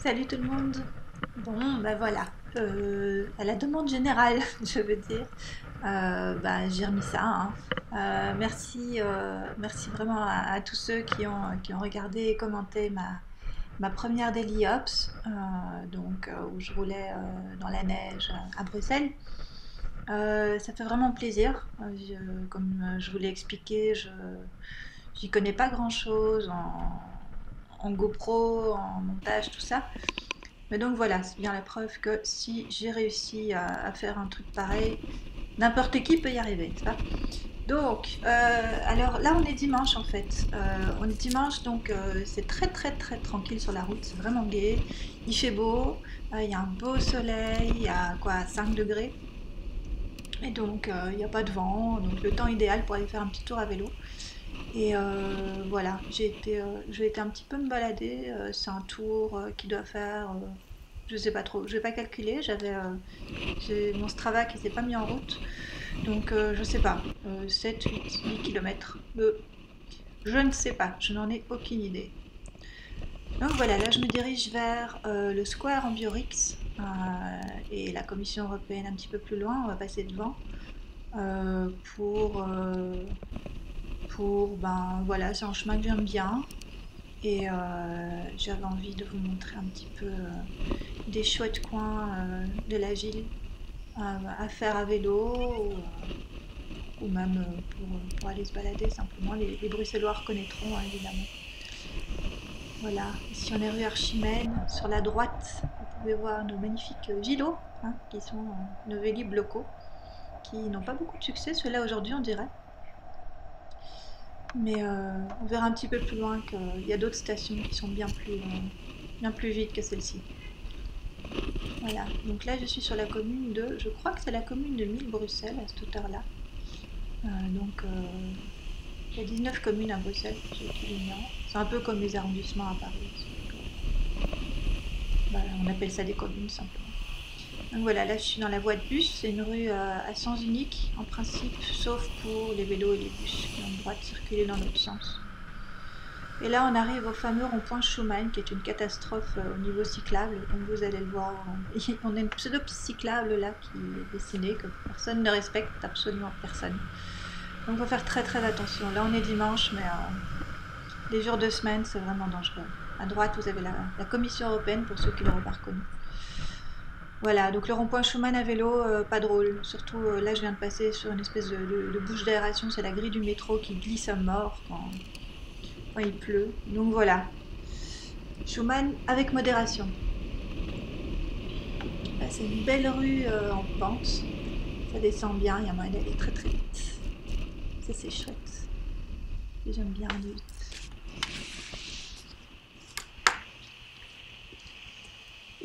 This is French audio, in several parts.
Salut tout le monde. Bon, ben voilà, à la demande générale, je veux dire, j'ai remis ça, hein. Merci vraiment à tous ceux qui ont regardé et commenté ma première Daily Ops, où je roulais dans la neige à Bruxelles. Ça fait vraiment plaisir. Comme je vous l'ai expliqué, j'y connais pas grand-chose en GoPro, en montage, tout ça. Mais donc voilà, c'est bien la preuve que si j'ai réussi à faire un truc pareil, n'importe qui peut y arriver, n'est-ce pas? Alors là on est dimanche en fait. On est dimanche donc c'est très très très tranquille sur la route, c'est vraiment gai. Il fait beau, il y a un beau soleil, il y a quoi 5 degrés. Et donc il n'y a pas de vent, donc le temps idéal pour aller faire un petit tour à vélo. Et voilà, j'ai été un petit peu me balader. C'est un tour qui doit faire, je sais pas trop, je vais pas calculer. J'ai mon Strava qui s'est pas mis en route, donc je sais pas, 7, 8 km. Je ne sais pas, je n'en ai aucune idée. Donc voilà, là je me dirige vers le Square en Biorix et la Commission européenne un petit peu plus loin. On va passer devant euh, pour, euh, ben voilà, c'est un chemin que j'aime bien. Et j'avais envie de vous montrer un petit peu des chouettes coins de la ville à faire à vélo ou même pour aller se balader simplement. Les Bruxellois reconnaîtront hein, évidemment. Voilà, ici on est rue Archimède. Sur la droite, vous pouvez voir nos magnifiques Gilo, hein, qui sont nos Vélib locaux, qui n'ont pas beaucoup de succès, ceux-là aujourd'hui on dirait. Mais on verra un petit peu plus loin qu'il y a d'autres stations qui sont bien plus vides que celle-ci. Voilà, donc là je suis sur la commune de, je crois que c'est la commune de Mille-Bruxelles à cette hauteur-là. Il y a 19 communes à Bruxelles, pour ceux qui l'ignorent. C'est un peu comme les arrondissements à Paris. Voilà, on appelle ça des communes simplement. Donc voilà, là je suis dans la voie de bus, c'est une rue à sens unique en principe, sauf pour les vélos et les bus qui ont le droit de circuler dans l'autre sens. Et là, on arrive au fameux rond-point Schumann, qui est une catastrophe au niveau cyclable. Comme vous allez le voir, on a une pseudo-piste cyclable là qui est dessinée, que personne ne respecte, absolument personne. Donc, il faut faire très très attention. Là, on est dimanche, mais les jours de semaine, c'est vraiment dangereux. À droite, vous avez la Commission européenne, pour ceux qui l'auraient pas reconnu. Voilà, donc le rond-point Schumann à vélo, pas drôle. Surtout, là, je viens de passer sur une espèce de bouche d'aération, c'est la grille du métro qui glisse à mort quand il pleut. Donc voilà, Schumann avec modération. Là, c'est une belle rue en pente. Ça descend bien, il y a moyen d'aller très très vite. Ça, c'est chouette. J'aime bien aller vite.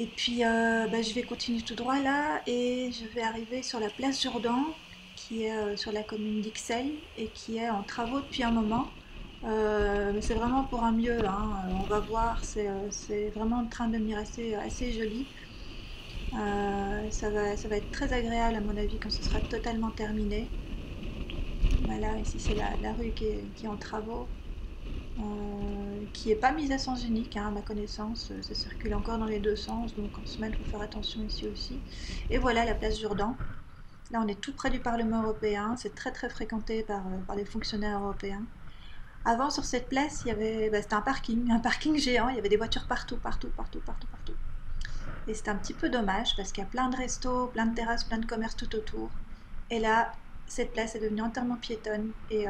Et puis, je vais continuer tout droit là et je vais arriver sur la place Jourdan, qui est sur la commune d'Ixelles et qui est en travaux depuis un moment. Mais c'est vraiment pour un mieux, hein. On va voir, c'est vraiment en train de devenir assez joli. Ça va être très agréable à mon avis quand ce sera totalement terminé. Voilà, ici c'est la rue qui est en travaux, qui n'est pas mise à sens unique hein, à ma connaissance, ça circule encore dans les deux sens, donc en semaine il faut faire attention ici aussi. Et voilà la place Jourdan. Là on est tout près du Parlement européen, c'est très très fréquenté par les fonctionnaires européens. Avant sur cette place, c'était un parking géant, il y avait des voitures partout, partout, partout, partout, partout. Et c'est un petit peu dommage parce qu'il y a plein de restos, plein de terrasses, plein de commerces tout autour. Et là, cette place est devenue entièrement piétonne et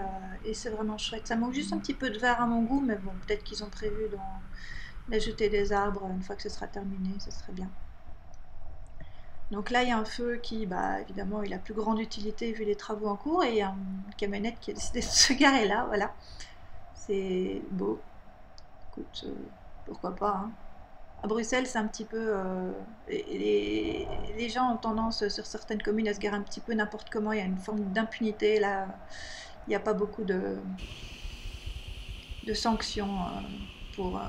c'est vraiment chouette. Ça manque juste un petit peu de vert à mon goût, mais bon, peut-être qu'ils ont prévu d'ajouter des arbres une fois que ce sera terminé, ce serait bien. Donc là, il y a un feu qui, évidemment, est la plus grande utilité vu les travaux en cours et il y a une camionnette qui a décidé de se garer là, voilà. C'est beau. Écoute, pourquoi pas, hein. À Bruxelles, c'est un petit peu. Les gens ont tendance, sur certaines communes, à se garer un petit peu n'importe comment. Il y a une forme d'impunité. Là, il n'y a pas beaucoup de sanctions pour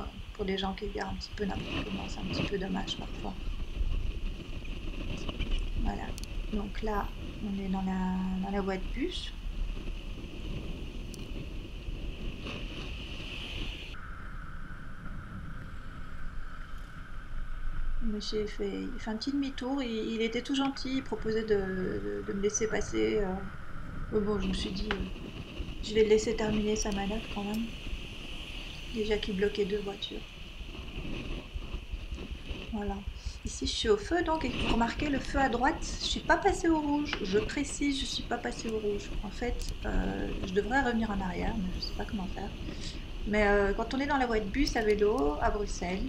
les gens qui se garent un petit peu n'importe comment. C'est un petit peu dommage parfois. Voilà. Donc là, on est dans la voie de bus. il fait un petit demi-tour, il était tout gentil, il proposait de me laisser passer. Mais bon, je me suis dit, je vais le laisser terminer sa manœuvre quand même. Déjà qu'il bloquait deux voitures. Voilà. Ici, je suis au feu, donc, et vous remarquez le feu à droite, je suis pas passée au rouge. Je précise, je suis pas passée au rouge. En fait, je devrais revenir en arrière, mais je sais pas comment faire. Mais quand on est dans la voie de bus à vélo à Bruxelles,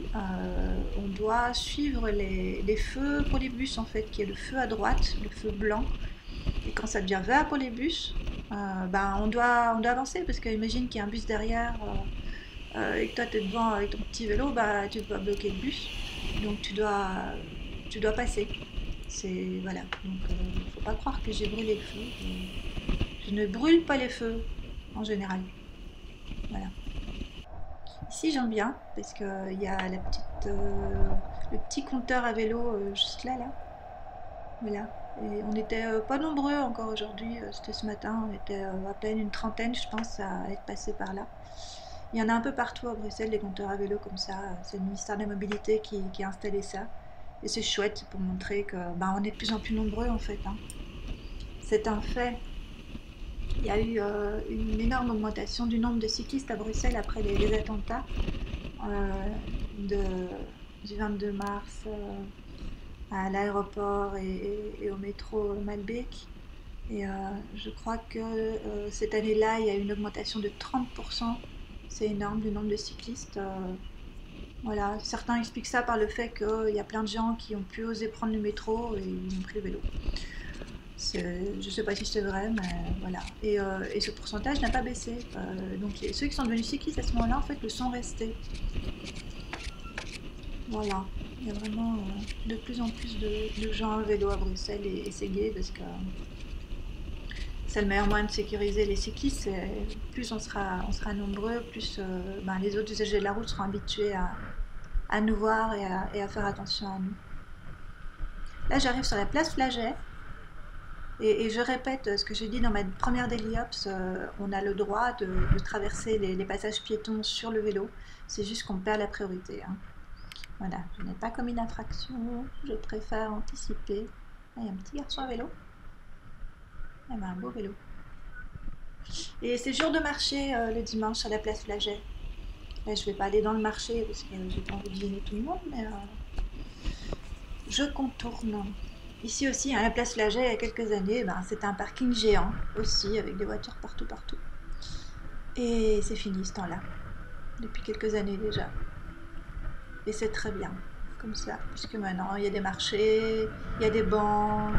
on doit suivre les feux pour les bus, en fait, qui est le feu à droite, le feu blanc. Et quand ça devient vert pour les bus, ben on doit avancer, parce que imagine qu'il y a un bus derrière, et que toi tu es devant avec ton petit vélo, bah tu dois bloquer le bus. Donc tu dois passer. C'est voilà. Donc faut pas croire que j'ai brûlé le feu. Je ne brûle pas les feux en général. Voilà. Ici j'aime bien parce que il y a le petit compteur à vélo juste là. Voilà. Et on était pas nombreux encore aujourd'hui. C'était ce matin. On était à peine une trentaine, je pense, à être passés par là. Il y en a un peu partout à Bruxelles, des compteurs à vélo comme ça. C'est le ministère de la Mobilité qui a installé ça. Et c'est chouette pour montrer que ben, on est de plus en plus nombreux en fait, hein. C'est un fait. Il y a eu une énorme augmentation du nombre de cyclistes à Bruxelles après les attentats euh, de, du 22 mars à l'aéroport et au métro Malbec. Et je crois que cette année-là, il y a eu une augmentation de 30%. C'est énorme du nombre de cyclistes. Voilà, certains expliquent ça par le fait qu'il y a plein de gens qui ont pu oser prendre le métro et ils ont pris le vélo. Je ne sais pas si c'est vrai, mais voilà. Et ce pourcentage n'a pas baissé. Donc ceux qui sont devenus cyclistes à ce moment-là, en fait, le sont restés. Voilà. Il y a vraiment de plus en plus de gens à vélo à Bruxelles et c'est gai parce que c'est le meilleur moyen de sécuriser les cyclistes. Plus on sera nombreux, plus ben, les autres usagers de la route seront habitués à nous voir et à faire attention à nous. Là, j'arrive sur la place Flaget et je répète ce que j'ai dit dans ma première Daily Ops. On a le droit de traverser les passages piétons sur le vélo. C'est juste qu'on perd la priorité, hein. Voilà, je n'ai pas commis d'infraction. Je préfère anticiper. Ah, il y a un petit garçon à vélo. Il a un beau vélo. Et c'est jour de marché le dimanche à la place Flaget. Là, je vais pas aller dans le marché parce que j'ai pas envie de gêner tout le monde, mais je contourne. Ici aussi, à la place Flaget, il y a quelques années, ben, c'était un parking géant aussi, avec des voitures partout, partout. Et c'est fini ce temps-là, depuis quelques années déjà. Et c'est très bien, comme ça, puisque maintenant il y a des marchés, il y a des bancs.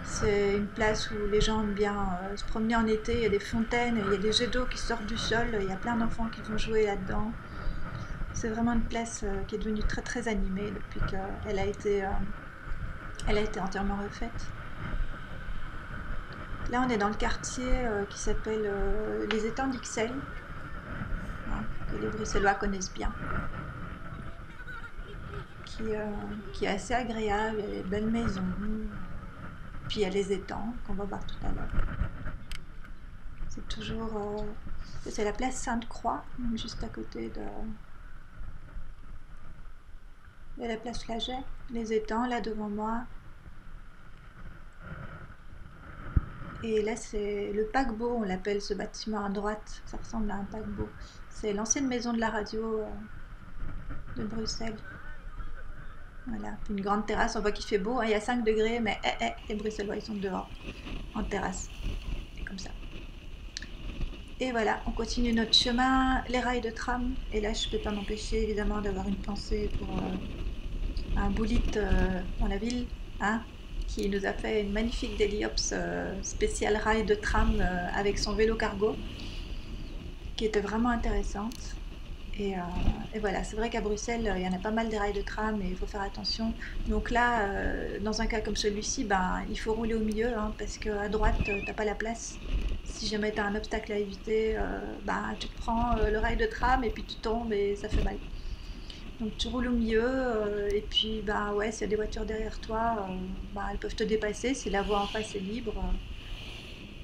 C'est une place où les gens aiment bien se promener en été. Il y a des fontaines, il y a des jets d'eau qui sortent du sol. Il y a plein d'enfants qui vont jouer là-dedans. C'est vraiment une place qui est devenue très très animée depuis elle a été entièrement refaite. Là, on est dans le quartier qui s'appelle les étangs d'Ixelles, hein, que les Bruxellois connaissent bien, qui, euh, qui est assez agréable. Il y a des belles maisons, puis il y a les étangs qu'on va voir tout à l'heure. C'est toujours. C'est la place Sainte-Croix, juste à côté de la place Flaget. Les étangs, là devant moi. Et là, c'est le paquebot, on l'appelle ce bâtiment à droite. Ça ressemble à un paquebot. C'est l'ancienne maison de la radio de Bruxelles. Voilà, une grande terrasse. On voit qu'il fait beau, hein. Il y a 5 degrés, mais les Bruxellois, ils sont dehors, en terrasse. Comme ça. Et voilà, on continue notre chemin, les rails de tram. Et là, je ne peux pas m'empêcher, évidemment, d'avoir une pensée pour un boulite dans la ville, hein, qui nous a fait une magnifique Daily Ops spéciale rail de tram avec son vélo cargo, qui était vraiment intéressante. Et voilà, c'est vrai qu'à Bruxelles, il y en a pas mal des rails de tram et il faut faire attention. Donc là, dans un cas comme celui-ci, ben, il faut rouler au milieu, hein, parce qu'à droite, t'as pas la place. Si jamais tu as un obstacle à éviter, ben, tu prends le rail de tram et puis tu tombes et ça fait mal. Donc tu roules au milieu et puis bah ouais, s'il y a des voitures derrière toi, bah, elles peuvent te dépasser si la voie en face est libre.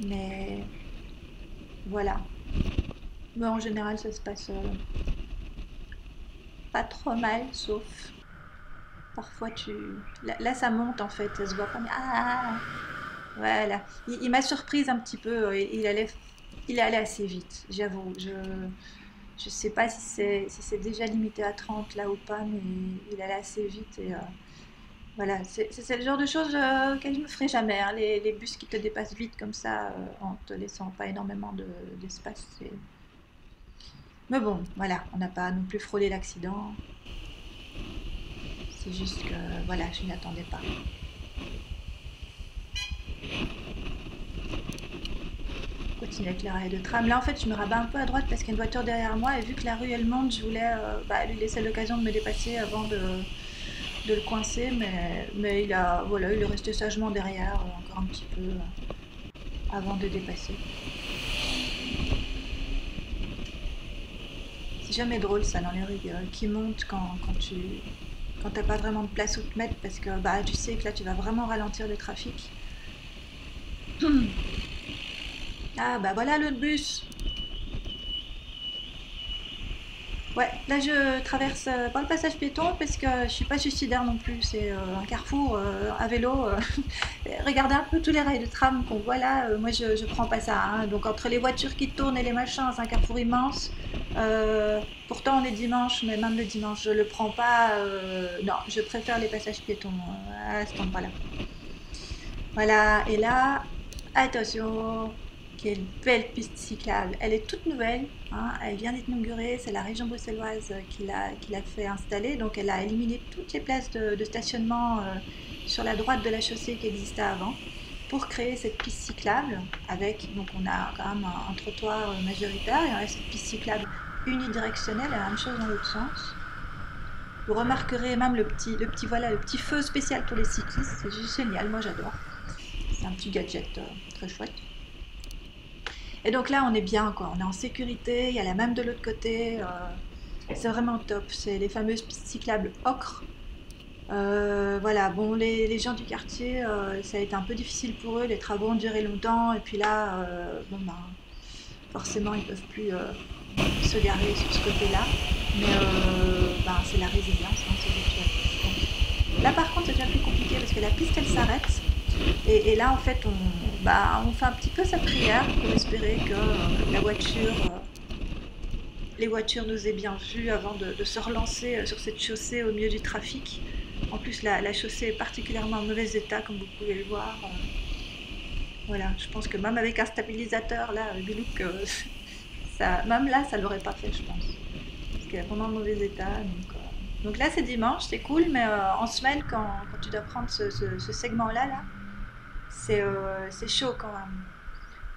Mais voilà. Mais en général, ça se passe pas trop mal, sauf Parfois, là, ça monte en fait, ça se voit pas, mais voilà. Il m'a surprise un petit peu, il allait assez vite, j'avoue. Je sais pas si c'est déjà limité à 30 là ou pas, mais il allait assez vite et voilà, c'est le genre de choses auxquelles je me ferai jamais, hein. Les bus qui te dépassent vite comme ça, en te laissant pas énormément d'espace. Mais bon, voilà, on n'a pas non plus frôlé l'accident. C'est juste que, voilà, je n'y attendais pas. Continue avec les rails de tram. Là, en fait, je me rabats un peu à droite parce qu'il y a une voiture derrière moi et vu que la rue elle monte, je voulais lui laisser l'occasion de me dépasser avant de le coincer, mais voilà, il est resté sagement derrière encore un petit peu avant de dépasser. C'est jamais drôle ça dans les rues qui montent quand t'as pas vraiment de place où te mettre parce que bah tu sais que là tu vas vraiment ralentir le trafic. Ah bah voilà le bus. Ouais, là je traverse par le passage piéton parce que je suis pas suicidaire non plus. C'est un carrefour à vélo. Regardez un peu tous les rails de tram qu'on voit là. Moi je prends pas ça, hein. Donc entre les voitures qui tournent et les machins, c'est un carrefour immense. Pourtant on est dimanche, mais même le dimanche je le prends pas. Non, je préfère les passages piétons à cet endroit-là. Voilà, et là, attention, quelle belle piste cyclable. Elle est toute nouvelle, hein, elle vient d'être inaugurée, c'est la région bruxelloise qui l'a fait installer, donc elle a éliminé toutes les places de stationnement sur la droite de la chaussée qui existait avant pour créer cette piste cyclable avec, donc on a quand même un trottoir majoritaire et on a cette piste cyclable unidirectionnelle, la même chose dans l'autre sens. Vous remarquerez même voilà, le petit feu spécial pour les cyclistes, c'est juste génial, moi j'adore. C'est un petit gadget très chouette. Et donc là, on est bien, quoi. On est en sécurité. Il y a la même de l'autre côté. C'est vraiment top. C'est les fameuses pistes cyclables ocre. Voilà, bon, les gens du quartier, ça a été un peu difficile pour eux. Les travaux ont duré longtemps. Et puis là, bon, ben, forcément, ils ne peuvent plus se garer sur ce côté-là. Mais ben, c'est la résilience, hein, c'est habituel, je pense. Là, par contre, c'est déjà plus compliqué parce que la piste, elle s'arrête. Et là, en fait, on fait un petit peu sa prière pour espérer que les voitures nous aient bien vus avant de se relancer sur cette chaussée au milieu du trafic. En plus, la chaussée est particulièrement en mauvais état, comme vous pouvez le voir. Voilà, je pense que même avec un stabilisateur, là, Bilouk, même là, ça ne l'aurait pas fait, je pense. Parce qu'elle est vraiment en mauvais état. Donc là, c'est dimanche, c'est cool, mais en semaine, quand tu dois prendre ce segment-là, c'est chaud quand même.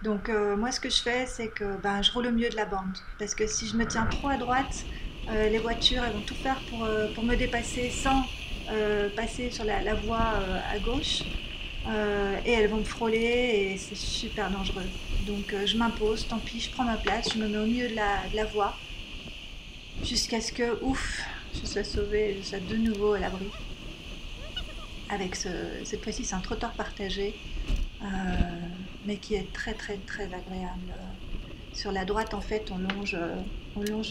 Donc moi ce que je fais c'est que ben, je roule au milieu de la bande parce que si je me tiens trop à droite, les voitures elles vont tout faire pour me dépasser sans passer sur la voie à gauche et elles vont me frôler et c'est super dangereux. Donc je m'impose, tant pis, je prends ma place, je me mets au milieu de la voie jusqu'à ce que, ouf, je sois sauvée, je sois de nouveau à l'abri. Avec cette fois-ci c'est un trottoir partagé euh, mais qui est très très très agréable. Sur la droite, en fait, on longe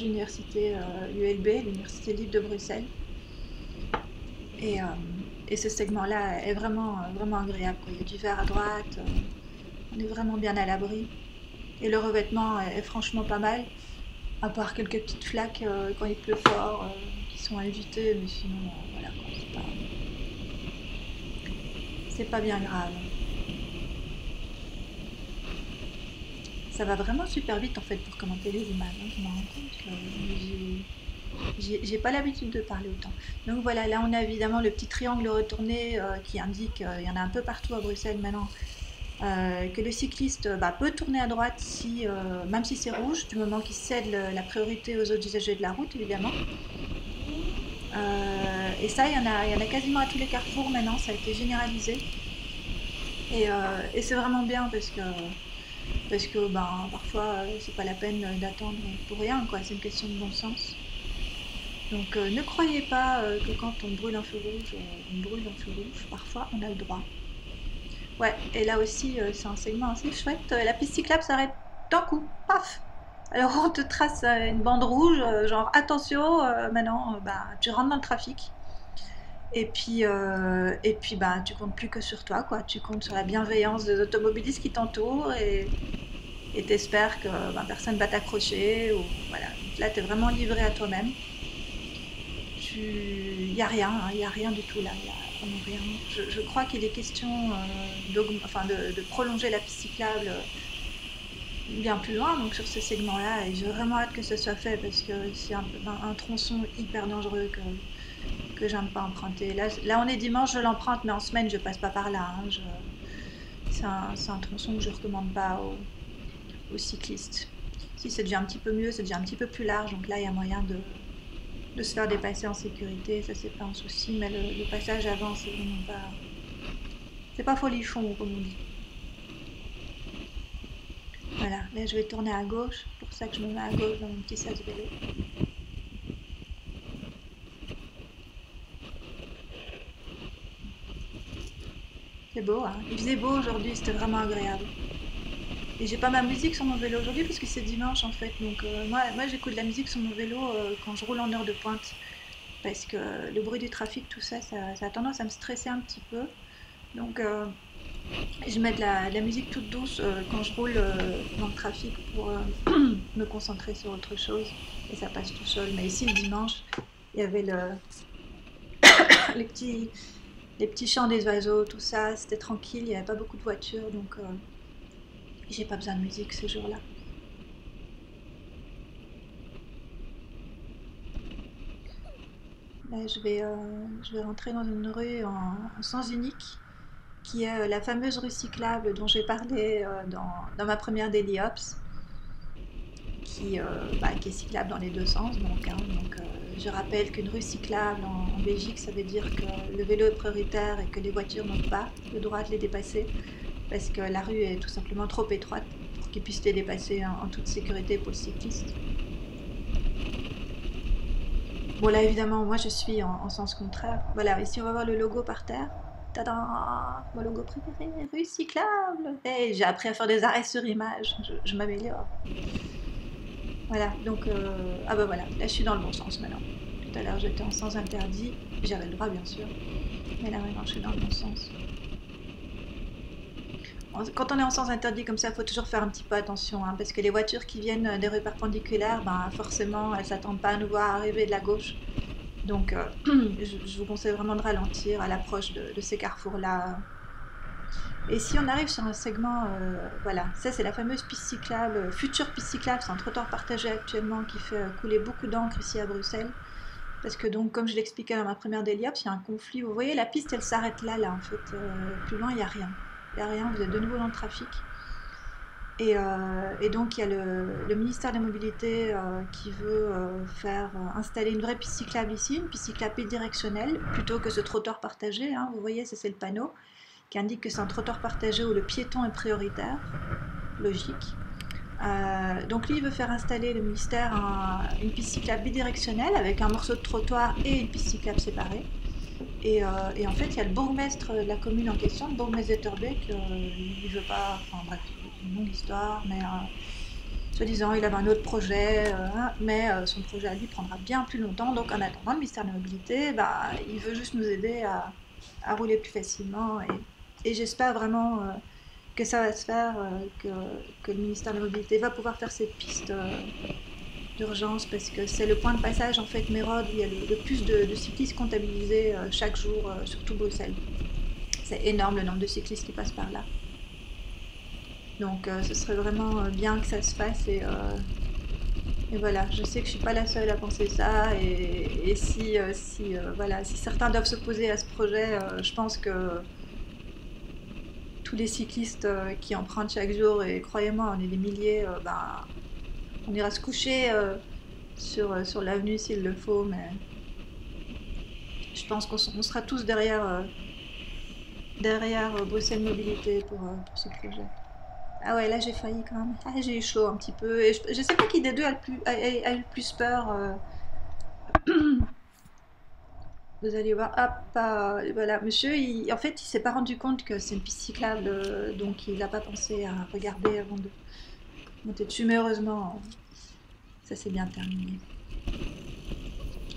l'université ULB, l'Université libre de Bruxelles. Et, euh, et ce segment-là est vraiment, vraiment agréable, quoi. Il y a du vert à droite, on est vraiment bien à l'abri. Et le revêtement est franchement pas mal, à part quelques petites flaques quand il pleut fort, qui sont à éviter, mais sinon, voilà, quoi, c'est pas bien grave. Ça va vraiment super vite en fait pour commenter les images, hein. Je me rends compte que j'ai pas l'habitude de parler autant. Donc voilà, là on a évidemment le petit triangle retourné qui indique, il y en a un peu partout à Bruxelles maintenant, que le cycliste peut tourner à droite même si c'est rouge, du moment qu'il cède la priorité aux autres usagers de la route évidemment. Et ça, il y en a quasiment à tous les carrefours maintenant, ça a été généralisé. Et c'est vraiment bien parce que ben, parfois c'est pas la peine d'attendre pour rien, quoi. C'est une question de bon sens. Donc ne croyez pas que quand on brûle un feu rouge, on brûle un feu rouge. Parfois on a le droit. Ouais, et là aussi c'est un segment assez chouette. La piste cyclable s'arrête d'un coup, paf. Alors on te trace une bande rouge, genre attention, maintenant bah, tu rentres dans le trafic. Et puis bah, tu comptes plus que sur toi, quoi. Tu comptes sur la bienveillance des automobilistes qui t'entourent et t'espères que bah, personne va t'accrocher. Ou, voilà. Donc là, tu es vraiment livré à toi-même. Il n'y a rien, hein, il n'y a rien du tout là. Il y a vraiment rien. Je crois qu'il est question enfin, de prolonger la piste cyclable bien plus loin, donc sur ce segment-là. Et j'ai vraiment hâte que ce soit fait parce que c'est un tronçon hyper dangereux que j'aime pas emprunter. Là, on est dimanche, je l'emprunte, mais en semaine, je passe pas par là. Hein. C'est un tronçon que je recommande pas aux cyclistes. Si c'est déjà un petit peu mieux, c'est déjà un petit peu plus large, donc là, il y a moyen de se faire dépasser en sécurité, ça c'est pas un souci, mais le passage avant, c'est vraiment pas. C'est pas folichon, comme on dit. Voilà, là je vais tourner à gauche, c'est pour ça que je me mets à gauche dans mon petit sas vélo. C'est beau, hein. Il faisait beau aujourd'hui, c'était vraiment agréable. Et j'ai pas ma musique sur mon vélo aujourd'hui parce que c'est dimanche en fait. Donc moi j'écoute de la musique sur mon vélo quand je roule en heure de pointe. Parce que le bruit du trafic, tout ça, ça a tendance à me stresser un petit peu. Donc je mets de la musique toute douce quand je roule dans le trafic pour me concentrer sur autre chose. Et ça passe tout seul. Mais ici le dimanche, il y avait les petits chants des oiseaux, tout ça. C'était tranquille, il n'y avait pas beaucoup de voitures. Donc j'ai pas besoin de musique ce jour-là. Là, je vais rentrer dans une rue en sens unique, qui est la fameuse rue cyclable dont j'ai parlé dans ma première Daily Ops, qui est cyclable dans les deux sens. Donc, je rappelle qu'une rue cyclable en Belgique, ça veut dire que le vélo est prioritaire et que les voitures n'ont pas le droit de les dépasser, parce que la rue est tout simplement trop étroite pour qu'ils puissent les dépasser en toute sécurité pour le cycliste. Bon, là, évidemment, moi, je suis en sens contraire. Voilà, ici, on va voir le logo par terre. Tada! Mon logo préféré, rue cyclable. Hey, j'ai appris à faire des arrêts sur image. Je m'améliore. Voilà, donc, ah bah voilà, là, je suis dans le bon sens maintenant. Tout à l'heure, j'étais en sens interdit. J'avais le droit, bien sûr. Mais là, maintenant, je suis dans le bon sens. Quand on est en sens interdit comme ça, il faut toujours faire un petit peu attention, hein, parce que les voitures qui viennent des rues perpendiculaires, ben, forcément, elles ne s'attendent pas à nous voir arriver de la gauche. Donc, je vous conseille vraiment de ralentir à l'approche de ces carrefours-là. Et si on arrive sur un segment, voilà, ça c'est la fameuse piste cyclable, future piste cyclable, c'est un trottoir partagé actuellement qui fait couler beaucoup d'encre ici à Bruxelles. Parce que donc, comme je l'expliquais dans ma première Deliaps, il y a un conflit. Vous voyez, la piste elle s'arrête là en fait. Plus loin, il n'y a rien. Il n'y a rien, vous êtes de nouveau dans le trafic. Et donc, il y a le ministère des Mobilités qui veut installer une vraie piste cyclable ici, une piste cyclable bidirectionnelle, plutôt que ce trottoir partagé. Hein. Vous voyez, c'est le panneau qui indique que c'est un trottoir partagé où le piéton est prioritaire. Logique. Donc lui, il veut faire installer, le ministère, une piste cyclable bidirectionnelle avec un morceau de trottoir et une piste cyclable séparée. Et en fait, il y a le bourgmestre de la commune en question, le bourgmestre d'Etterbeek, il veut pas, enfin bref, c'est une longue histoire, mais soi-disant, il avait un autre projet, mais son projet à lui prendra bien plus longtemps. Donc en attendant, le ministère de la Mobilité, bah, il veut juste nous aider à rouler plus facilement. Et j'espère vraiment que ça va se faire, que le ministère de la Mobilité va pouvoir faire cette piste d'urgence parce que c'est le point de passage en fait Mérode où il y a le plus de cyclistes comptabilisés chaque jour sur tout Bruxelles. C'est énorme le nombre de cyclistes qui passent par là. Donc ce serait vraiment bien que ça se fasse et voilà, je sais que je suis pas la seule à penser ça et voilà, si certains doivent s'opposer à ce projet, je pense que tous les cyclistes qui empruntent chaque jour, et croyez-moi, on est des milliers, ben, on ira se coucher sur l'avenue s'il le faut, mais je pense qu'on sera tous derrière Bruxelles Mobilité pour ce projet. Ah ouais, là j'ai failli quand même. Ah, j'ai eu chaud un petit peu. Et je sais pas qui des deux a le plus peur. Vous allez voir. Hop, voilà. Monsieur, en fait, il s'est pas rendu compte que c'est une piste cyclable, donc il n'a pas pensé à regarder avant de monter dessus. Mais heureusement, ça s'est bien terminé.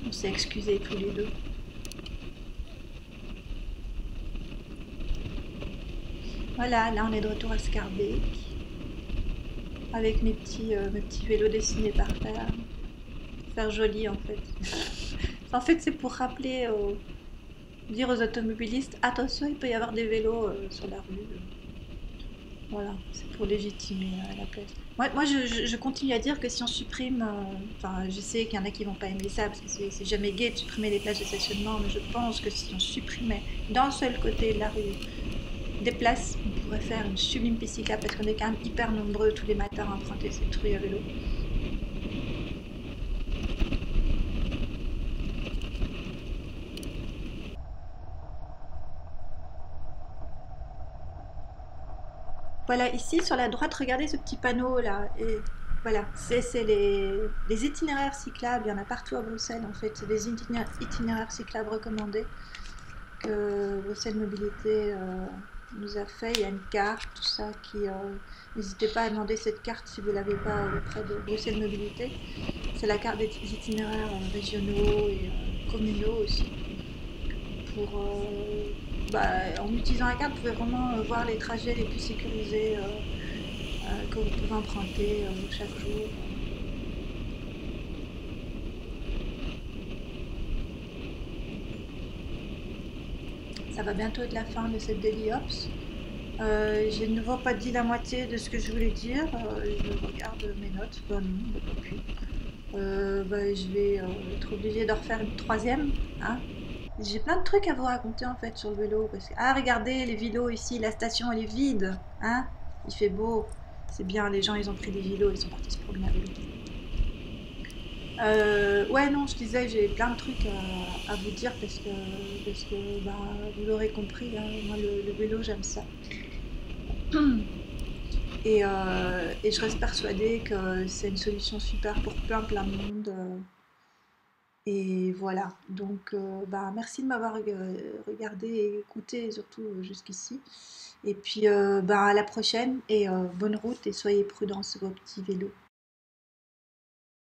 On s'est excusés tous les deux. Voilà, là on est de retour à Scarbeck avec mes petits vélos dessinés par terre. Faire joli en fait. En fait, c'est pour rappeler, dire aux automobilistes, attention, il peut y avoir des vélos sur la rue. Voilà, c'est pour légitimer la place. Moi je continue à dire que si on supprime, enfin, je sais qu'il y en a qui vont pas aimer ça parce que c'est jamais gai de supprimer les places de stationnement, mais je pense que si on supprimait d'un seul côté de la rue des places, on pourrait faire une sublime piste cyclable parce qu'on est quand même hyper nombreux tous les matins à emprunter cette rue à vélo. Voilà, ici sur la droite, regardez ce petit panneau là. Et voilà, c'est les itinéraires cyclables. Il y en a partout à Bruxelles en fait. C'est des itinéraires cyclables recommandés que Bruxelles Mobilité nous a fait. Il y a une carte, tout ça qui. N'hésitez pas à demander cette carte si vous ne l'avez pas auprès de Bruxelles Mobilité. C'est la carte des itinéraires régionaux et communaux aussi. Pour, en utilisant la carte, vous pouvez vraiment voir les trajets les plus sécurisés que vous pouvez emprunter chaque jour. Ça va bientôt être la fin de cette Daily Ops. J'ai de nouveau pas dit la moitié de ce que je voulais dire. Je regarde mes notes. Non, pas plus. Je vais être obligée de refaire une troisième. Hein. J'ai plein de trucs à vous raconter en fait sur le vélo. Parce que, ah, regardez les vélos ici, la station elle est vide. Hein. Il fait beau. C'est bien, les gens ils ont pris des vélos, ils sont partis se promener à vélo. Ouais, non, je disais, j'ai plein de trucs à vous dire parce que bah, vous l'aurez compris, hein, moi le vélo j'aime ça. Et je reste persuadée que c'est une solution super pour plein de monde. Et voilà, donc bah, merci de m'avoir regardé et écouté surtout jusqu'ici. Et puis bah, à la prochaine et bonne route et soyez prudents sur vos petits vélos.